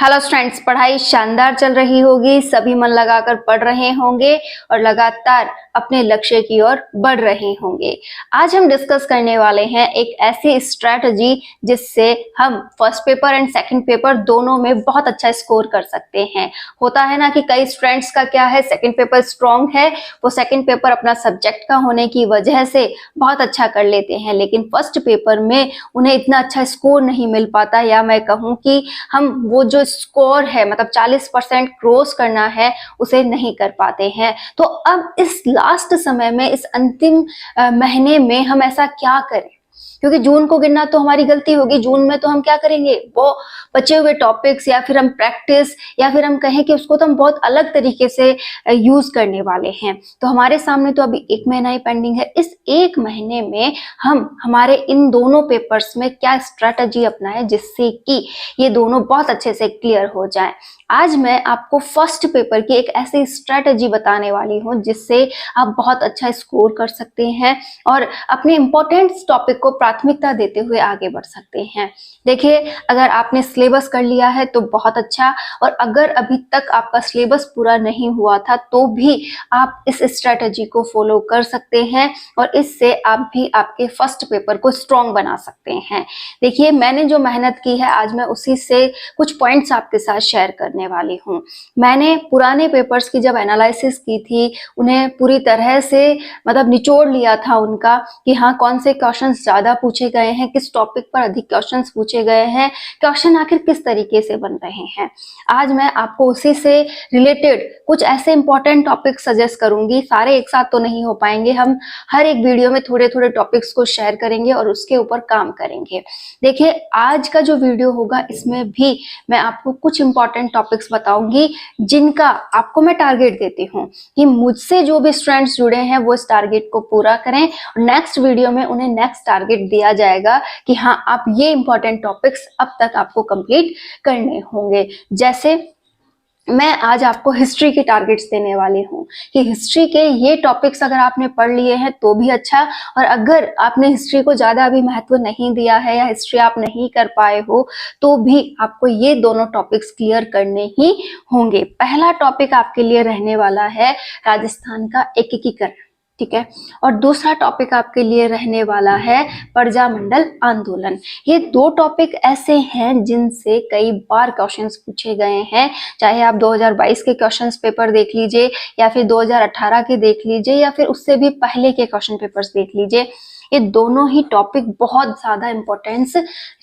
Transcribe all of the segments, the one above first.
Hello students, पढ़ाई शानदार चल रही होगी। सभी मन लगाकर पढ़ रहे होंगे और लगातार अपने लक्ष्य की ओर बढ़ रहे होंगे। आज हम डिस्कस करने वाले हैं एक ऐसी स्ट्रैटेजी जिससे हम first paper and second paper दोनों में बहुत अच्छा स्कोर कर सकते हैं। होता है ना कि कई स्टूडेंट्स का क्या है, सेकंड पेपर स्ट्रॉन्ग है, वो सेकंड पेपर अपना सब्जेक्ट का होने की वजह से बहुत अच्छा कर लेते हैं, लेकिन फर्स्ट पेपर में उन्हें इतना अच्छा स्कोर नहीं मिल पाता, या मैं कहूँ कि हम वो जो स्कोर है मतलब 40% क्रॉस करना है उसे नहीं कर पाते हैं। तो अब इस लास्ट समय में, इस अंतिम महीने में हम ऐसा क्या करें, क्योंकि जून को गिनना तो हमारी गलती होगी। जून में तो हम क्या करेंगे, वो बचे हुए टॉपिक्स या फिर हम प्रैक्टिस या फिर हम कहें कि उसको तो हम बहुत अलग तरीके से यूज करने वाले हैं। तो हमारे सामने तो अभी एक महीना ही पेंडिंग है। इस एक महीने में हम हमारे इन दोनों पेपर्स में क्या स्ट्रेटजी अपनाएं जिससे कि ये दोनों बहुत अच्छे से क्लियर हो जाए। आज मैं आपको फर्स्ट पेपर की एक ऐसी स्ट्रेटजी बताने वाली हूं जिससे आप बहुत अच्छा स्कोर कर सकते हैं और अपने इंपॉर्टेंट टॉपिक को प्राथमिकता देते हुए आगे बढ़ सकते हैं। देखिए, अगर आपने सिलेबस कर लिया है तो बहुत अच्छा, और अगर अभी तक आपका सिलेबस पूरा नहीं हुआ था तो भी आप इस स्ट्रेटजी को फॉलो कर सकते हैं और इससे आप भी आपके फर्स्ट पेपर को स्ट्रॉन्ग बना सकते हैं। देखिए, मैंने जो मेहनत की है आज मैं उसी से कुछ पॉइंट्स आपके साथ शेयर करने वाली हूँ। मैंने पुराने पेपर्स की जब एनालिसिस की थी, उन्हें पूरी तरह से मतलब निचोड़ लिया था उनका कि हाँ, कौन से क्वेश्चंस ज्यादा पूछे गए हैं, किस टॉपिक पर अधिक क्वेश्चंस पूछे गए हैं, क्वेश्चन आखिर किस तरीके से बन रहे हैं। आज मैं आपको उसी से रिलेटेड कुछ ऐसे इंपॉर्टेंट टॉपिक सजेस्ट करूंगी। सारे एक साथ तो नहीं हो पाएंगे, हम हर एक वीडियो में थोड़े थोड़े टॉपिक्स को शेयर करेंगे और उसके ऊपर काम करेंगे। देखिए, आज का जो वीडियो होगा इसमें भी मैं आपको कुछ इंपॉर्टेंट टॉपिक्स बताऊंगी जिनका आपको मैं टारगेट देती हूँ कि मुझसे जो भी स्टूडेंट्स जुड़े हैं वो इस टारगेट को पूरा करें और नेक्स्ट वीडियो में उन्हें नेक्स्ट टारगेट दिया जाएगा कि हाँ, आप ये इंपॉर्टेंट टॉपिक्स अब तक आपको कंप्लीट करने होंगे। जैसे मैं आज आपको हिस्ट्री के टारगेट्स देने वाली हूँ कि हिस्ट्री के ये टॉपिक्स अगर आपने पढ़ लिए हैं तो भी अच्छा, और अगर आपने हिस्ट्री को ज्यादा अभी महत्व नहीं दिया है या हिस्ट्री आप नहीं कर पाए हो तो भी आपको ये दोनों टॉपिक्स क्लियर करने ही होंगे। पहला टॉपिक आपके लिए रहने वाला है राजस्थान का एकीकरण, ठीक है, और दूसरा टॉपिक आपके लिए रहने वाला है प्रजामंडल आंदोलन। ये दो टॉपिक ऐसे हैं जिनसे कई बार क्वेश्चंस पूछे गए हैं, चाहे आप 2022 के क्वेश्चंस पेपर देख लीजिए या फिर 2018 के देख लीजिए या फिर उससे भी पहले के क्वेश्चन पेपर्स देख लीजिए। ये दोनों ही टॉपिक बहुत ज्यादा इंपॉर्टेंस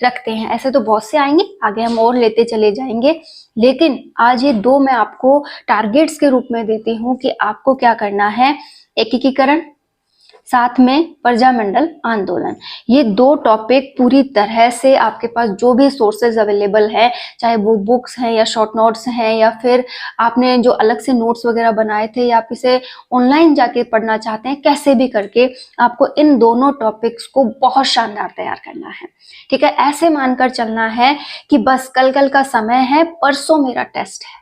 रखते हैं। ऐसे तो बहुत से आएंगे, आगे हम और लेते चले जाएंगे, लेकिन आज ये दो मैं आपको टारगेट्स के रूप में देती हूँ कि आपको क्या करना है। एकीकरण, साथ में प्रजामंडल आंदोलन, ये दो टॉपिक पूरी तरह से आपके पास जो भी सोर्सेज अवेलेबल है, चाहे वो बुक्स हैं या शॉर्ट नोट्स हैं या फिर आपने जो अलग से नोट्स वगैरह बनाए थे या आप इसे ऑनलाइन जाके पढ़ना चाहते हैं, कैसे भी करके आपको इन दोनों टॉपिक्स को बहुत शानदार तैयार करना है। ठीक है, ऐसे मानकर चलना है कि बस कल का समय है, परसों मेरा टेस्ट है,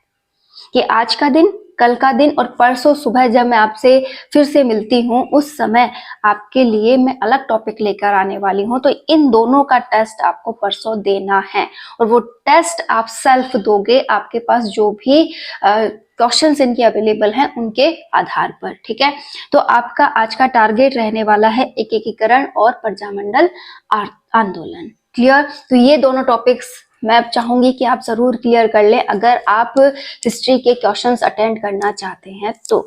कि आज का दिन, कल का दिन और परसों सुबह जब मैं आपसे फिर से मिलती हूँ उस समय आपके लिए मैं अलग टॉपिक लेकर आने वाली हूँ। तो इन दोनों का टेस्ट आपको परसों देना है और वो टेस्ट आप सेल्फ दोगे, आपके पास जो भी क्वेश्चंस इनके अवेलेबल हैं उनके आधार पर। ठीक है, तो आपका आज का टारगेट रहने वाला है एकीकरण और प्रजामंडल आंदोलन। क्लियर? तो ये दोनों टॉपिक्स मैं चाहूंगी कि आप जरूर क्लियर कर लें अगर आप हिस्ट्री के क्वेश्चंस अटेंड करना चाहते हैं। तो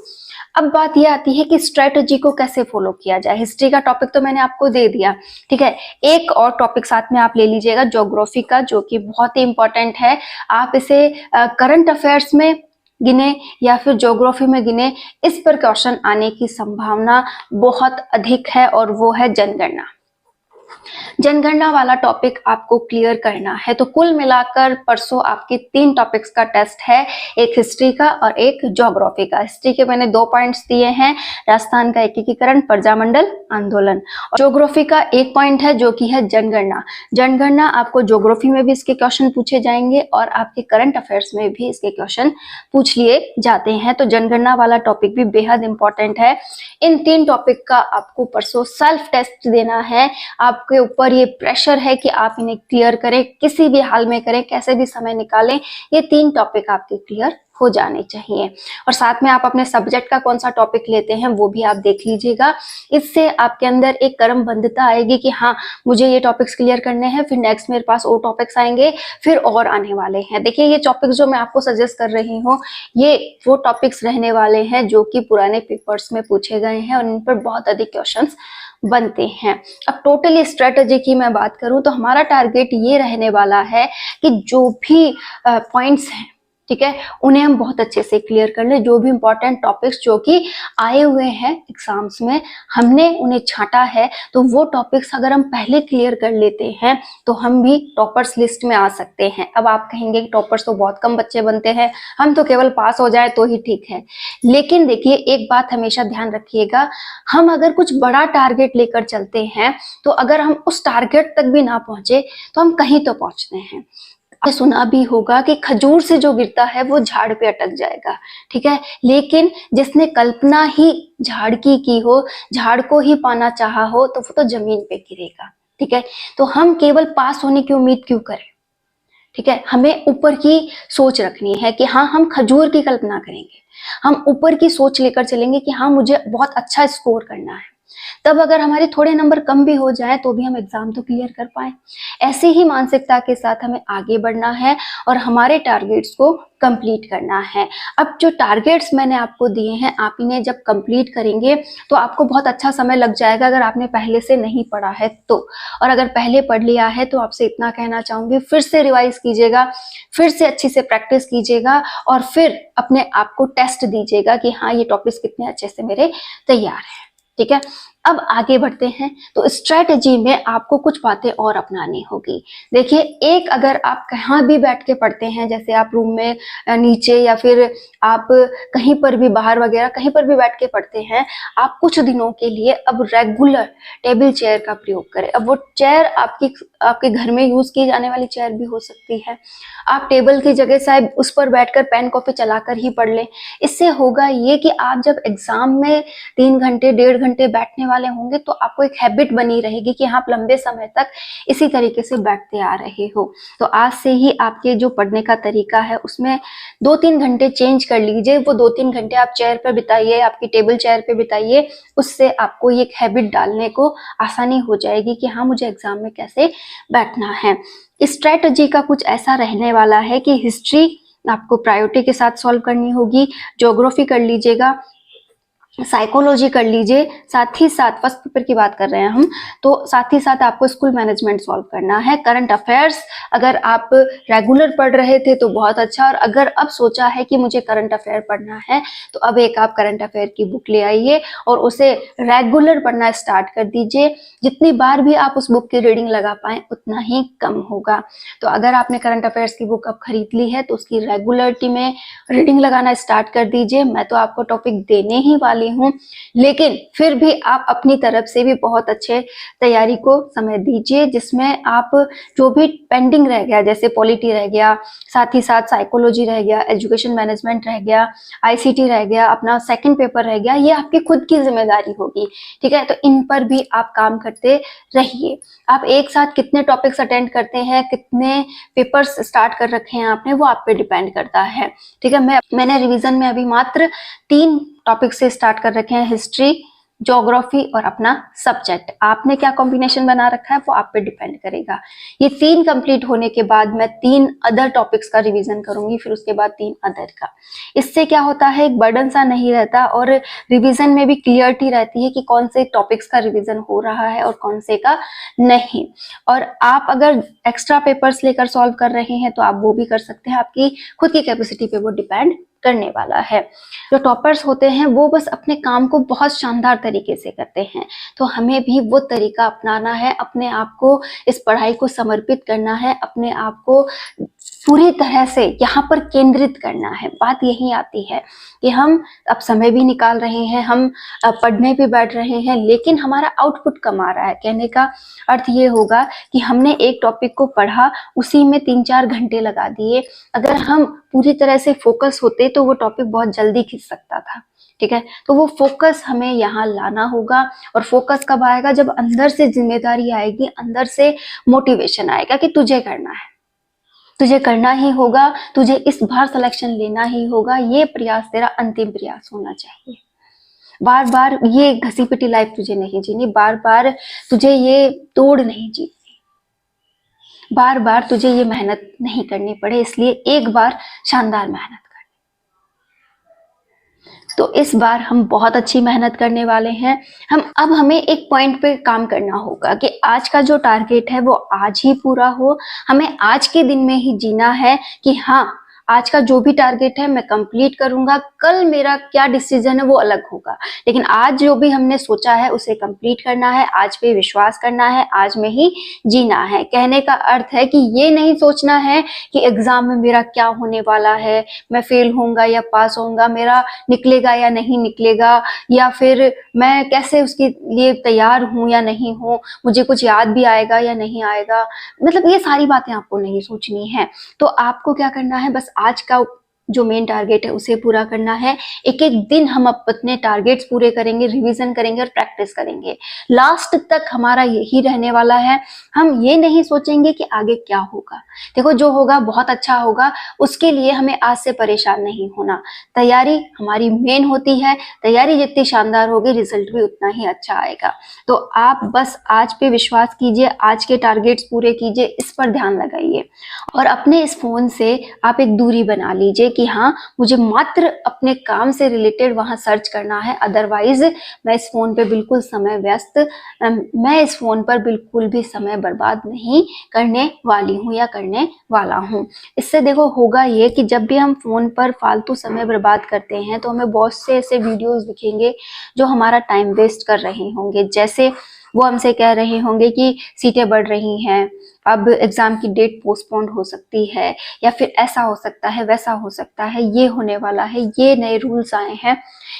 अब बात यह आती है कि स्ट्रेटजी को कैसे फॉलो किया जाए। हिस्ट्री का टॉपिक तो मैंने आपको दे दिया, ठीक है। एक और टॉपिक साथ में आप ले लीजिएगा ज्योग्राफी का, जो कि बहुत ही इंपॉर्टेंट है। आप इसे करंट अफेयर्स में गिने या फिर ज्योग्राफी में गिने, इस पर क्वेश्चन आने की संभावना बहुत अधिक है और वो है जनगणना। जनगणना वाला टॉपिक आपको क्लियर करना है। तो कुल मिलाकर परसों आपके 3 टॉपिक्स का टेस्ट है, एक हिस्ट्री का और एक ज्योग्राफी का। हिस्ट्री के मैंने 2 पॉइंट्स दिए हैं, राजस्थान का एकीकरण, प्रजामंडल आंदोलन। और ज्योग्राफी का 1 पॉइंट है जो कि है जनगणना। जनगणना आपको ज्योग्राफी में भी इसके क्वेश्चन पूछे जाएंगे और आपके करंट अफेयर्स में भी इसके क्वेश्चन पूछ लिए जाते हैं। तो जनगणना वाला टॉपिक भी बेहद इंपॉर्टेंट है। इन 3 टॉपिक का आपको परसों सेल्फ टेस्ट देना है। आप आपके ऊपर ये प्रेशर है कि आप इन्हें क्लियर करें, किसी भी हाल में करें, कैसे भी समय निकालें, ये 3 टॉपिक आपके क्लियर हो जाने चाहिए। और साथ में आप अपने सब्जेक्ट का कौन सा टॉपिक लेते हैं वो भी आप देख लीजिएगा। इससे आपके अंदर एक कर्मबद्धता आएगी कि हाँ, मुझे ये टॉपिक्स क्लियर करने हैं, फिर नेक्स्ट मेरे पास और टॉपिक्स आएंगे, फिर और आने वाले हैं। देखिए, ये टॉपिक्स जो मैं आपको सजेस्ट कर रही हूँ, ये वो टॉपिक्स रहने वाले हैं जो कि पुराने पेपर्स में पूछे गए हैं और इन पर बहुत अधिक क्वेश्चंस बनते हैं। अब टोटली स्ट्रेटजी की मैं बात करूं तो हमारा टारगेट ये रहने वाला है कि जो भी पॉइंट्स हैं, ठीक है, उन्हें हम बहुत अच्छे से क्लियर कर लें। जो भी इंपॉर्टेंट टॉपिक्स जो कि आए हुए हैं एग्जाम्स में, हमने उन्हें छांटा है, तो वो टॉपिक्स अगर हम पहले क्लियर कर लेते हैं तो हम भी टॉपर्स लिस्ट में आ सकते हैं। अब आप कहेंगे कि टॉपर्स तो बहुत कम बच्चे बनते हैं, हम तो केवल पास हो जाए तो ही ठीक है। लेकिन देखिए, एक बात हमेशा ध्यान रखिएगा, हम अगर कुछ बड़ा टारगेट लेकर चलते हैं तो अगर हम उस टारगेट तक भी ना पहुंचे तो हम कहीं तो पहुंचते हैं। आपने सुना भी होगा कि खजूर से जो गिरता है वो झाड़ पे अटक जाएगा, ठीक है, लेकिन जिसने कल्पना ही झाड़ की हो, झाड़ को ही पाना चाहा हो, तो वो तो जमीन पे गिरेगा, ठीक है। तो हम केवल पास होने की उम्मीद क्यों करें, ठीक है। हमें ऊपर की सोच रखनी है कि हाँ, हम खजूर की कल्पना करेंगे, हम ऊपर की सोच लेकर चलेंगे कि हाँ, मुझे बहुत अच्छा स्कोर करना है। तब अगर हमारे थोड़े नंबर कम भी हो जाए तो भी हम एग्जाम तो क्लियर कर पाए। ऐसे ही मानसिकता के साथ हमें आगे बढ़ना है और हमारे टारगेट्स को कंप्लीट करना है। अब जो टारगेट्स मैंने आपको दिए हैं, आप इन्हें जब कंप्लीट करेंगे तो आपको बहुत अच्छा समय लग जाएगा अगर आपने पहले से नहीं पढ़ा है तो। और अगर पहले पढ़ लिया है तो आपसे इतना कहना चाहूंगी, फिर से रिवाइज कीजिएगा, फिर से अच्छी से प्रैक्टिस कीजिएगा और फिर अपने आप को टेस्ट दीजिएगा कि हाँ, ये टॉपिक्स कितने अच्छे से मेरे तैयार हैं, ठीक है। अब आगे बढ़ते हैं। तो स्ट्रेटजी में आपको कुछ बातें और अपनानी होगी। देखिए, एक अगर आप कहाँ भी बैठ के पढ़ते हैं, जैसे आप रूम में नीचे या फिर आप कहीं पर भी बाहर वगैरह कहीं पर भी बैठ के पढ़ते हैं, आप कुछ दिनों के लिए अब रेगुलर टेबल चेयर का प्रयोग करें। अब वो चेयर आपके घर में यूज की जाने वाली चेयर भी हो सकती है। आप टेबल की जगह शायद उस पर बैठकर पेन कॉपी चलाकर ही पढ़ लें। इससे होगा ये कि आप जब एग्जाम में 3 घंटे 1.5 घंटे बैठने वाले होंगे तो आपको एक हैबिट बनी रहेगी कि आप लंबे समय तक इसी तरीके से बैठते आ रहे हो। तो आज से ही आपके जो पढ़ने का तरीका है उसमें 2-3 घंटे चेंज कर लीजिए। वो 2-3 घंटे आप चेयर पर बिताइए, आपकी टेबल चेयर पे बिताइए। उससे आपको एक हैबिट डालने को आसानी हो जाएगी कि हाँ, मुझे एग्जाम में कैसे बैठना है। स्ट्रेटजी का कुछ ऐसा रहने वाला है कि हिस्ट्री आपको प्रायोरिटी के साथ सॉल्व करनी होगी, ज्योग्राफी कर लीजिएगा, साइकोलॉजी कर लीजिए, साथ ही साथ फर्स्ट पेपर की बात कर रहे हैं हम, तो साथ ही साथ आपको स्कूल मैनेजमेंट सॉल्व करना है। करंट अफेयर्स अगर आप रेगुलर पढ़ रहे थे तो बहुत अच्छा, और अगर अब सोचा है कि मुझे करंट अफेयर पढ़ना है तो अब एक आप करंट अफेयर की बुक ले आइए और उसे रेगुलर पढ़ना स्टार्ट कर दीजिए। जितनी बार भी आप उस बुक की रीडिंग लगा पाए उतना ही कम होगा। तो अगर आपने करंट अफेयर्स की बुक अब खरीद ली है तो उसकी रेगुलरिटी में रीडिंग लगाना स्टार्ट कर दीजिए। मैं तो आपको टॉपिक देने ही वाली हूं, लेकिन फिर भी आप अपनी तरफ से भी बहुत अच्छे तैयारी को समय दीजिए, जिसमें आप जो भी पेंडिंग रह गया, जैसे पॉलिटी रह गया, साथ ही साथ साइकोलॉजी रह गया, एजुकेशन मैनेजमेंट रह गया, आईसीटी रह गया, अपना सेकंड पेपर रह गया, ये आपकी खुद की जिम्मेदारी होगी, ठीक है। तो इन पर भी आप काम करते रहिए। आप एक साथ कितने टॉपिक्स अटेंड करते हैं, कितने पेपर्स स्टार्ट कर रखे हैं आपने, वो आप पे डिपेंड करता है, ठीक है। मैंने रिवीजन में अभी मात्र 3 टॉपिक से स्टार्ट कर रखे हैं, हिस्ट्री, ज्योग्राफी और अपना सब्जेक्ट। आपने क्या कॉम्बिनेशन बना रखा है वो आप पे डिपेंड करेगा। ये 3 कंप्लीट होने के बाद मैं 3 अदर टॉपिक्स का रिवीजन करूंगी, फिर उसके बाद 3 अदर का। इससे क्या होता है, एक बर्डन सा नहीं रहता और रिवीजन में भी क्लियरिटी रहती है कि कौन से टॉपिक्स का रिवीजन हो रहा है और कौन से का नहीं। और आप अगर एक्स्ट्रा पेपर्स लेकर सॉल्व कर रहे हैं तो आप वो भी कर सकते हैं, आपकी खुद की कैपेसिटी पे वो डिपेंड करने वाला है। जो टॉपर्स होते हैं वो बस अपने काम को बहुत शानदार तरीके से करते हैं, तो हमें भी वो तरीका अपनाना है, अपने आप को इस पढ़ाई को समर्पित करना है, अपने आप को पूरी तरह से यहाँ पर केंद्रित करना है। बात यही आती है कि हम अब समय भी निकाल रहे हैं, हम पढ़ने भी बैठ रहे हैं, लेकिन हमारा आउटपुट कम आ रहा है। कहने का अर्थ ये होगा कि हमने एक टॉपिक को पढ़ा, उसी में 3-4 घंटे लगा दिए। अगर हम पूरी तरह से फोकस होते तो वो टॉपिक बहुत जल्दी खींच सकता था, ठीक है। तो वो फोकस हमें यहाँ लाना होगा, और फोकस कब आएगा? जब अंदर से जिम्मेदारी आएगी, अंदर से मोटिवेशन आएगा कि तुझे करना है, तुझे करना ही होगा, तुझे इस बार सिलेक्शन लेना ही होगा, ये प्रयास तेरा अंतिम प्रयास होना चाहिए। बार बार ये घसी पिटी लाइफ तुझे नहीं जीनी, बार बार तुझे ये तोड़ नहीं जीनी, बार बार तुझे ये मेहनत नहीं करनी पड़े, इसलिए एक बार शानदार मेहनत कर। तो इस बार हम बहुत अच्छी मेहनत करने वाले हैं। हमें एक पॉइंट पे काम करना होगा कि आज का जो टारगेट है वो आज ही पूरा हो, हमें आज के दिन में ही जीना है कि हाँ, आज का जो भी टारगेट है मैं कंप्लीट करूंगा, कल मेरा क्या डिसीजन है वो अलग होगा, लेकिन आज जो भी हमने सोचा है उसे कंप्लीट करना है, आज पे विश्वास करना है, आज में ही जीना है। कहने का अर्थ है कि ये नहीं सोचना है कि एग्जाम में मेरा क्या होने वाला है, मैं फेल होऊंगा या पास होऊंगा, मेरा निकलेगा या नहीं निकलेगा, या फिर मैं कैसे उसके लिए तैयार हूं या नहीं हूं, मुझे कुछ याद भी आएगा या नहीं आएगा, मतलब ये सारी बातें आपको नहीं सोचनी है। तो आपको क्या करना है, बस आज का जो मेन टारगेट है उसे पूरा करना है। एक एक दिन हम अपने टारगेट्स पूरे करेंगे, रिवीजन करेंगे और प्रैक्टिस करेंगे, लास्ट तक हमारा यही रहने वाला है। हम ये नहीं सोचेंगे कि आगे क्या होगा, देखो जो होगा बहुत अच्छा होगा, उसके लिए हमें आज से परेशान नहीं होना। तैयारी हमारी मेन होती है, तैयारी जितनी शानदार होगी रिजल्ट भी उतना ही अच्छा आएगा। तो आप बस आज पे विश्वास कीजिए, आज के टारगेट्स पूरे कीजिए, इस पर ध्यान लगाइए, और अपने इस फोन से आप एक दूरी बना लीजिए कि हाँ, मुझे मात्र अपने काम से रिलेटेड वहां सर्च करना है, अदरवाइज मैं इस फोन पे बिल्कुल समय व्यस्त, मैं इस फोन पर बिल्कुल भी समय बर्बाद नहीं करने वाली हूँ या करने वाला हूँ। इससे देखो होगा ये कि जब भी हम फोन पर फालतू समय बर्बाद करते हैं तो हमें बहुत से ऐसे वीडियोस दिखेंगे जो हमारा टाइम वेस्ट कर रहे होंगे। जैसे वो हमसे कह रहे होंगे कि सीटें बढ़ रही हैं, अब एग्जाम की डेट पोस्टपोन हो सकती है, या फिर ऐसा हो सकता है, वैसा हो सकता है, ये होने वाला है, ये नए रूल्स आए हैं।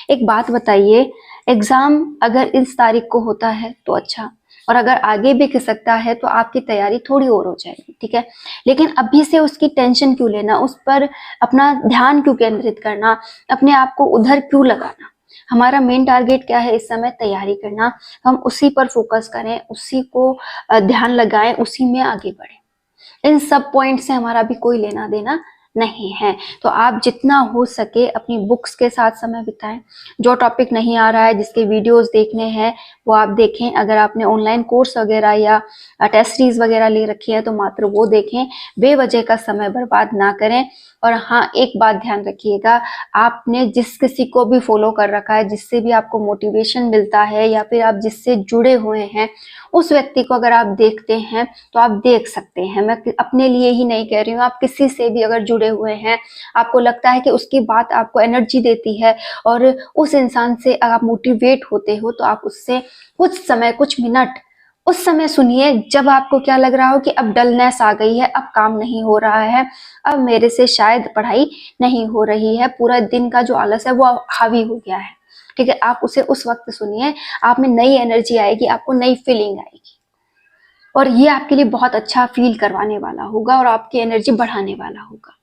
एक बात बताइए, एग्जाम अगर इस तारीख को होता है तो अच्छा, और अगर आगे भी खिसकता है तो आपकी तैयारी थोड़ी और हो जाएगी, ठीक है। लेकिन अभी से उसकी टेंशन क्यों लेना, उस पर अपना ध्यान क्यों केंद्रित करना, अपने आप को उधर क्यों लगाना। हमारा मेन टारगेट क्या है इस समय? तैयारी करना। हम उसी पर फोकस करें, उसी को ध्यान लगाएं, उसी में आगे बढ़ें। इन सब पॉइंट से हमारा भी कोई लेना देना नहीं है। तो आप जितना हो सके अपनी बुक्स के साथ समय बिताएं। जो टॉपिक नहीं आ रहा है, जिसके वीडियोस देखने हैं, वो आप देखें। अगर आपने ऑनलाइन कोर्स वगैरह या टेस्ट सीरीज वगैरह ले रखी है तो मात्र वो देखें, बेवजह का समय बर्बाद ना करें। और हाँ, एक बात ध्यान रखिएगा, आपने जिस किसी को भी फॉलो कर रखा है, जिससे भी आपको मोटिवेशन मिलता है या फिर आप जिससे जुड़े हुए हैं, उस व्यक्ति को अगर आप देखते हैं तो आप देख सकते हैं, मैं अपने लिए ही नहीं कह रही हूँ, आप किसी से भी अगर जुड़े हुए हैं, आपको लगता है कि उसकी बात आपको एनर्जी देती है और उस इंसान से आप मोटिवेट होते हो, तो आप उससे कुछ समय, कुछ मिनट उस समय सुनिए जब आपको क्या लग रहा हो कि अब डलनेस आ गई है, अब काम नहीं हो रहा है, अब मेरे से शायद पढ़ाई नहीं हो रही है, पूरा दिन का जो आलस है वो हावी हो गया है, ठीक है। आप उसे उस वक्त सुनिए, आप में नई एनर्जी आएगी, आपको नई फीलिंग आएगी, और ये आपके लिए बहुत अच्छा फील करवाने वाला होगा और आपकी एनर्जी बढ़ाने वाला होगा।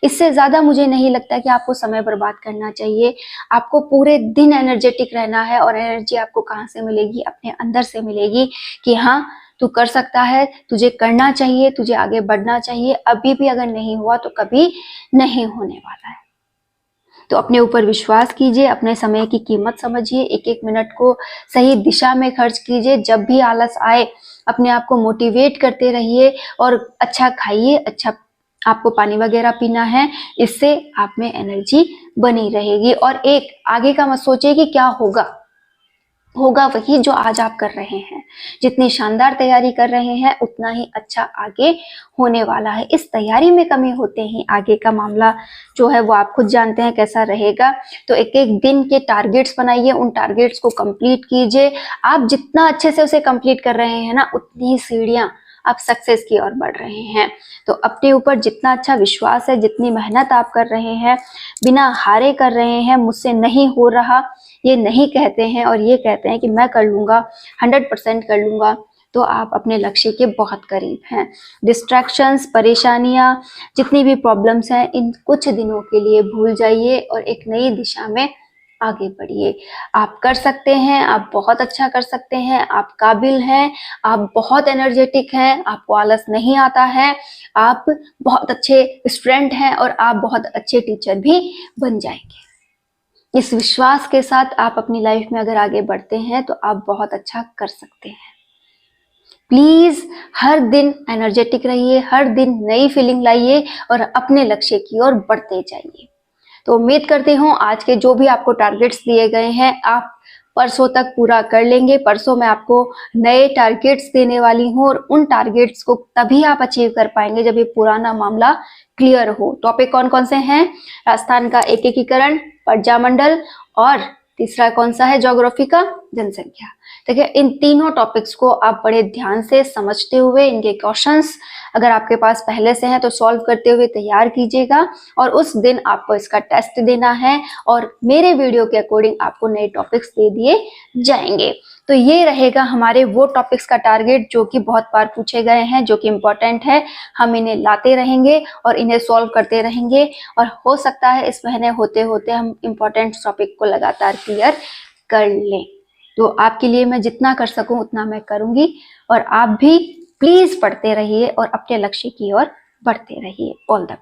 इससे ज्यादा मुझे नहीं लगता कि आपको समय बर्बाद करना चाहिए। आपको पूरे दिन एनर्जेटिक रहना है, और एनर्जी आपको कहाँ से मिलेगी? अपने अंदर से मिलेगी कि हाँ, तू कर सकता है, तुझे करना चाहिए, तुझे आगे बढ़ना चाहिए। अभी भी अगर नहीं हुआ तो कभी नहीं होने वाला है। तो अपने ऊपर विश्वास कीजिए, अपने समय की कीमत समझिए, एक एक मिनट को सही दिशा में खर्च कीजिए। जब भी आलस आए अपने आप को मोटिवेट करते रहिए, और अच्छा खाइए, अच्छा आपको पानी वगैरह पीना है, इससे आप में एनर्जी बनी रहेगी। और एक आगे का मत सोचिए कि क्या होगा, होगा वही जो आज आप कर रहे हैं। जितनी शानदार तैयारी कर रहे हैं उतना ही अच्छा आगे होने वाला है। इस तैयारी में कमी होते ही आगे का मामला जो है वो आप खुद जानते हैं कैसा रहेगा। तो एक एक दिन के टारगेट्स बनाइए, उन टारगेट्स को कंप्लीट कीजिए। आप जितना अच्छे से उसे कंप्लीट कर रहे हैं ना, उतनी ही सीढ़ियां आप सक्सेस की ओर बढ़ रहे हैं। तो अपने ऊपर जितना अच्छा विश्वास है, जितनी मेहनत आप कर रहे हैं, बिना हारे कर रहे हैं, मुझसे नहीं हो रहा ये नहीं कहते हैं और ये कहते हैं कि मैं कर लूंगा, 100% कर लूंगा, तो आप अपने लक्ष्य के बहुत करीब हैं। डिस्ट्रैक्शंस, परेशानियां, जितनी भी प्रॉब्लम्स हैं, इन कुछ दिनों के लिए भूल जाइए और एक नई दिशा में आगे बढ़िए। आप कर सकते हैं, आप बहुत अच्छा कर सकते हैं, आप काबिल हैं, आप बहुत एनर्जेटिक हैं, आपको आलस नहीं आता है, आप बहुत अच्छे स्टूडेंट हैं और आप बहुत अच्छे टीचर भी बन जाएंगे। इस विश्वास के साथ आप अपनी लाइफ में अगर आगे बढ़ते हैं तो आप बहुत अच्छा कर सकते हैं। प्लीज हर दिन एनर्जेटिक रहिए, हर दिन नई फीलिंग लाइए और अपने लक्ष्य की ओर बढ़ते जाइए। तो उम्मीद करती हूँ आज के जो भी आपको टारगेट्स दिए गए हैं आप परसों तक पूरा कर लेंगे। परसों मैं आपको नए टारगेट्स देने वाली हूँ और उन टारगेट्स को तभी आप अचीव कर पाएंगे जब ये पुराना मामला क्लियर हो। टॉपिक कौन कौन से हैं? राजस्थान का एकीकरण, प्रजामंडल और तीसरा कौन सा है? ज्योग्राफी का जनसंख्या। देखिए इन तीनों टॉपिक्स को आप बड़े ध्यान से समझते हुए इनके क्वेश्चंस अगर आपके पास पहले से हैं तो सॉल्व करते हुए तैयार कीजिएगा और उस दिन आपको इसका टेस्ट देना है और मेरे वीडियो के अकॉर्डिंग आपको नए टॉपिक्स दे दिए जाएंगे। तो ये रहेगा हमारे वो टॉपिक्स का टारगेट जो कि बहुत बार पूछे गए हैं, जो कि इम्पोर्टेंट है। हम इन्हें लाते रहेंगे और इन्हें सॉल्व करते रहेंगे और हो सकता है इस महीने होते होते हम इम्पोर्टेंट टॉपिक को लगातार क्लियर कर लें। तो आपके लिए मैं जितना कर सकूं उतना मैं करूंगी और आप भी प्लीज पढ़ते रहिए और अपने लक्ष्य की ओर बढ़ते रहिए। All the best.